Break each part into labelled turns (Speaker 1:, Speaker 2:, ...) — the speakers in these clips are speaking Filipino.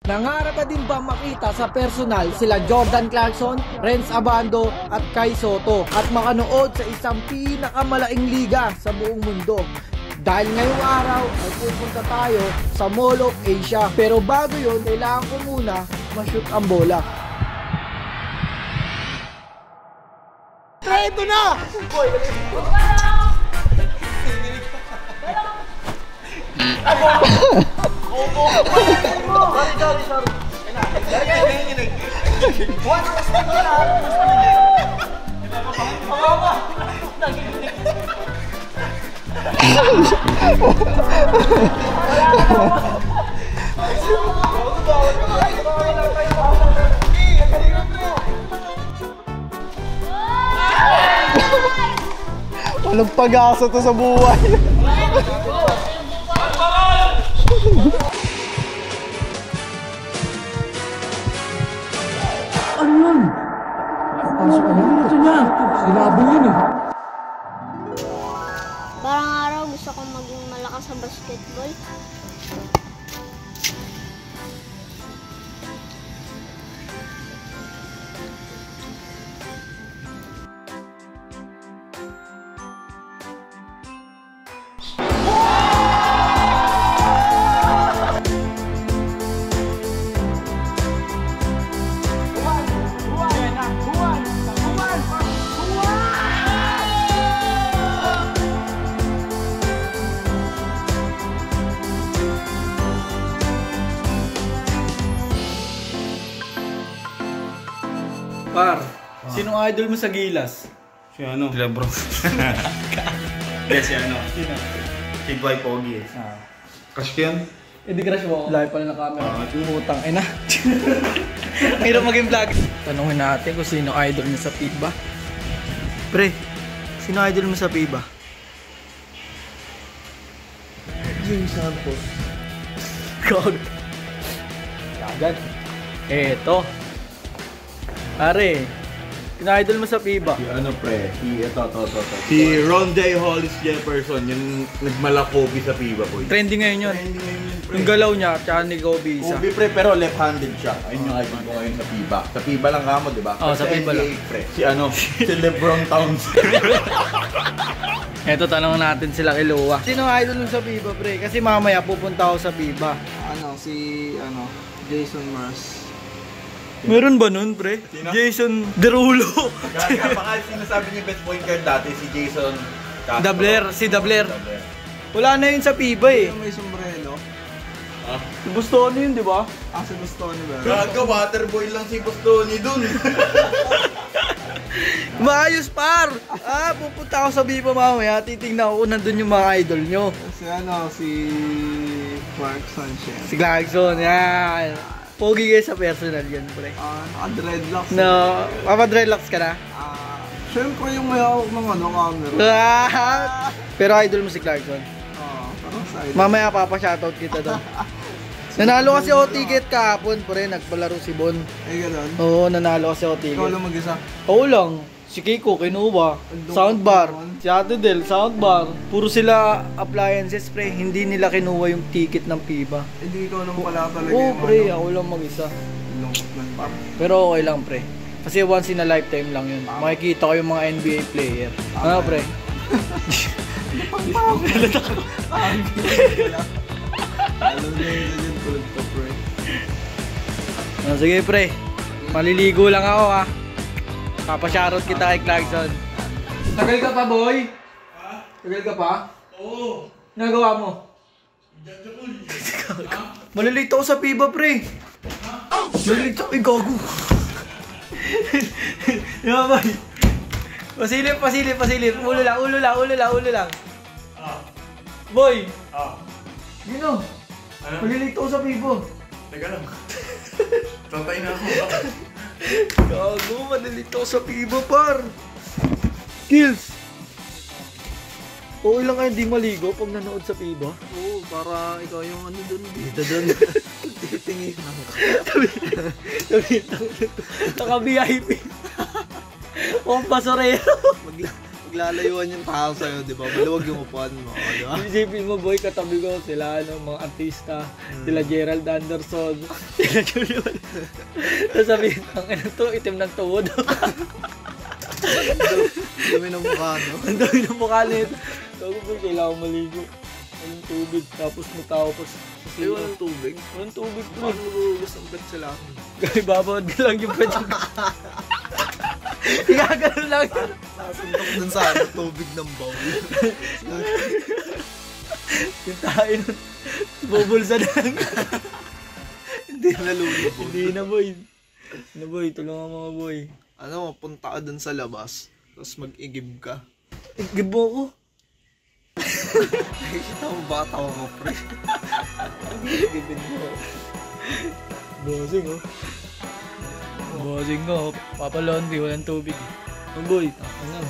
Speaker 1: Nangarap ka din ba makita sa personal sila Jordan Clarkson, Renz Abando at Kai Soto at makanood sa isang pinakamalaking liga sa buong mundo? Dahil ngayong araw ay pupunta tayo sa Mall of Asia. Pero bago yun, kailangan ko muna ma-shoot ang bola. Ito na!
Speaker 2: Walang pag-asa to sa buhay.
Speaker 1: Ano yun? Ano niya? Sinabi yun eh.
Speaker 3: Parang araw gusto kong maging malakas sa basketball.
Speaker 2: Par, sinong idol mo sa Gilas?
Speaker 4: Si ano? Si Lebron. Yes, si ano?
Speaker 2: Sino?
Speaker 4: Si Dwight Pogi. Crush ko yun?
Speaker 2: Hindi crush mo. Live pala na camera. Utang, na. Hirap maging vlog. Tanungin natin kung sino idol mo sa FIBA. Pre, sino idol mo sa FIBA?
Speaker 1: James Santos.
Speaker 2: Kagad. Eto. Pare, sino-idol mo sa FIBA?
Speaker 4: Si ano pre? Si Rondae Hollis Jefferson, yung nagmalakobi sa FIBA boy.
Speaker 2: Trending ngayon yun.
Speaker 4: Trending ngayon yun pre.
Speaker 2: Yung galaw niya, tsaka ni Kobe isa.
Speaker 4: Kobe pre, pero left-handed siya. Ayun yung idol ko ngayon sa FIBA. Sa FIBA lang kamo, di ba?
Speaker 2: Oo, sa FIBA lang.
Speaker 4: Pre. Si ano? Si Lebron Townsend.
Speaker 2: Eto, tanong natin sila kay Lua. Sino idol mo sa FIBA, pre? Kasi mamaya pupunta ako sa FIBA.
Speaker 1: Jason Mars.
Speaker 2: Meron ba nun, pre?
Speaker 4: Sino?
Speaker 2: Jason Derulo.
Speaker 4: Kaya baka sinasabi niya best point guard dati, si Jason Castro.
Speaker 2: Dabler, si Dabler. Wala na yun sa FIBA eh.
Speaker 1: May sombrero.
Speaker 2: Gusto ano yun, di ba?
Speaker 1: Si Bustoni ba?
Speaker 4: Gaga, waterboy lang si Bustoni dun.
Speaker 2: Maayos, par! Pupunta ako sa FIBA mamaya. Titingnan ko kung nandun yung mga idol nyo.
Speaker 1: Si Clarkson siya.
Speaker 2: Si Clarkson, yan. Pogi kayo sa personal yun, pre.
Speaker 1: Naka-dreadlocks.
Speaker 2: No, papadrelocks ka na?
Speaker 1: Siyempre yung may hawak ng camera.
Speaker 2: Pero idol mo si Clarkson.
Speaker 1: Parang sa
Speaker 2: Mamaya papa-shoutout kita doon. Nanalo kasi ako ticket kahapon, pre. Nagpalaro si Bon.
Speaker 1: gano'n.
Speaker 2: Oo, nanalo kasi ako ticket.
Speaker 1: Ikaw lang mag-isa.
Speaker 2: Oo lang. Si Kiko, kinuha. Soundbar. Si Ate Del, soundbar. Puro sila appliances, pre. Hindi nila kinuha yung ticket ng FIBA.
Speaker 1: Hindi ikaw lang pala talaga
Speaker 2: Oo, pre. Ako lang mag-isa. Pero okay lang, pre. Kasi once in a lifetime lang yun. Makikita ko yung mga NBA player. Ano, pre? Sige, pre. Maliligo lang ako, ha. Papashoutout kita kay Clarkson. Tagal ka pa, boy? Ha? Tagal ka pa? Oo. Nagawa mo? Malilito ako sa FIBA, pre. Malilito ako. Ay, gago. Diba, boy? Pasilip. Ulo lang. Boy! Gino? Malilito ako sa FIBA.
Speaker 4: Teka lang. Tatay na ako.
Speaker 2: Gago, malilito ako sa FIBA, par. Kills! Okay lang kayo hindi maligo pag nanood sa FIBA?
Speaker 1: Oo, para ikaw yung ano dun.
Speaker 2: Dito doon.
Speaker 1: Titingin lang.
Speaker 2: Naka-VIP. O basurero.
Speaker 5: Maglalayuan yung tao sa'yo, di ba? Maluwag yung upuan mo, di ba?
Speaker 2: Isipin mo, boy, katabi ko sila, mga artista, sila Gerald Anderson, sila Julio. Tapos sabihin, ang ina to, itim ng tuhod.
Speaker 5: Dumi ng mukha, no?
Speaker 2: Ang dami ng mukha nito. Sabi ko, kailangan maligo. Walang tubig, tapos matawa pa sa
Speaker 5: Ay, walang tubig.
Speaker 2: Walang tubig, bro.
Speaker 5: Paano magugugas ang pet sila?
Speaker 2: Kaya babawad ka lang yung pwede. Igagano lang yun.
Speaker 5: Nasundok dun sa tubig ng bowl.
Speaker 2: Yung tayo nun, bubulsa na lang.
Speaker 5: Hindi na lulubog.
Speaker 2: Hindi na, boy. Ano, boy, tulungan mga boy.
Speaker 5: Ano, punta ka dun sa labas, tapos mag-igib ka.
Speaker 2: Igib mo ko.
Speaker 5: Nakikita mo bata ko, pre.
Speaker 2: Igibin mo. Bossing, oh. Bossing ko, Papa Laundry, walang tubig. Ang boy, ano?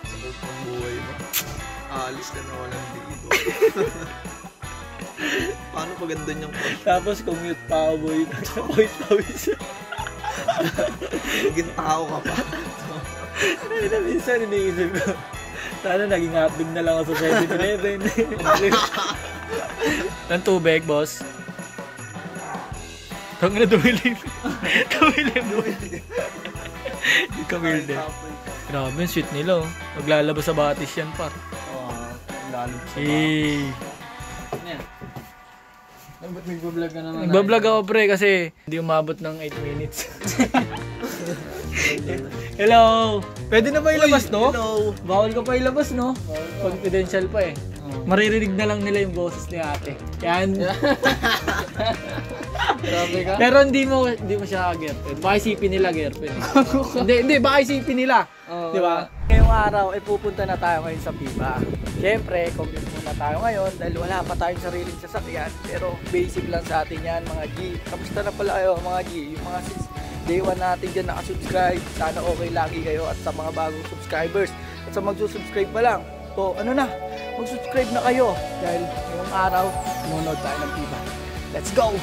Speaker 5: Sakot ng buhay mo. Aalis ka na walang dito. Paano pa ganda niyang point?
Speaker 2: Tapos commute pa ako, boy. Pawis-pawis.
Speaker 5: Naging tao ka pa.
Speaker 2: Ay, na minsan iniisip ko. Sana naging hotdog na lang ako sa 7-Eleven. Ang tubig, boss. Tang na dumilim. Dumilim. Hindi ka weird eh. Grabe, ang sweet nila oh. Maglalabas sa batis yan, par.
Speaker 5: Lalabas sa
Speaker 2: Eh.
Speaker 6: Ba't nagbablog ka naman?
Speaker 2: Nagbablog ako, pre, kasi hindi umabot ng 8 minutes. Hello! Pwede na ba ilabas, no?
Speaker 5: Hello!
Speaker 2: Bawal ka pa ilabas, no? Confidential pa eh. Maririnig na lang nila yung boses ni ate. Yan.
Speaker 6: Grabe ka?
Speaker 2: Pero hindi mo siya girlfriend. Baka isipin nila girlfriend. Hindi, baka isipin nila. Di ba? Ngayong araw, pupunta na tayo ngayon sa Piba. Siyempre, commute muna tayo ngayon dahil wala pa tayong sariling sasakyan. Pero basic lang sa atin yan, mga G. Kamusta na pala kayo, mga G? Yung mga day 1 natin dyan nakasubscribe. Sana okay lagi kayo at sa mga bagong subscribers. At sa magsusubscribe pa lang, so ano na, mag-subscribe na kayo. Dahil ngayong araw, manonood tayo ng Piba. Let's go!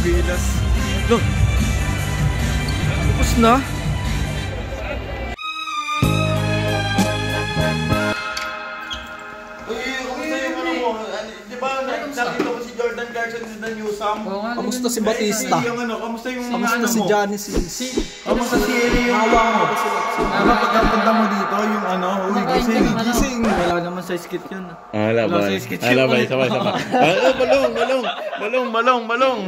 Speaker 2: Bilas. Loh. Tapos na?
Speaker 4: Di ba nakita ko si Jordan Clarkson sa The New Sam?
Speaker 5: Kamusta si Batista?
Speaker 4: Kamusta yung mga
Speaker 5: Kamusta
Speaker 4: ano
Speaker 5: si
Speaker 4: mo?
Speaker 5: Johnny C?
Speaker 4: Kamusta si Eli yung hawa mo? Pagkapunta mo dito, yung ano, uwi gising.
Speaker 5: Gising!
Speaker 2: Wala naman sa skit yun.
Speaker 4: Alabay, sabay. Balong.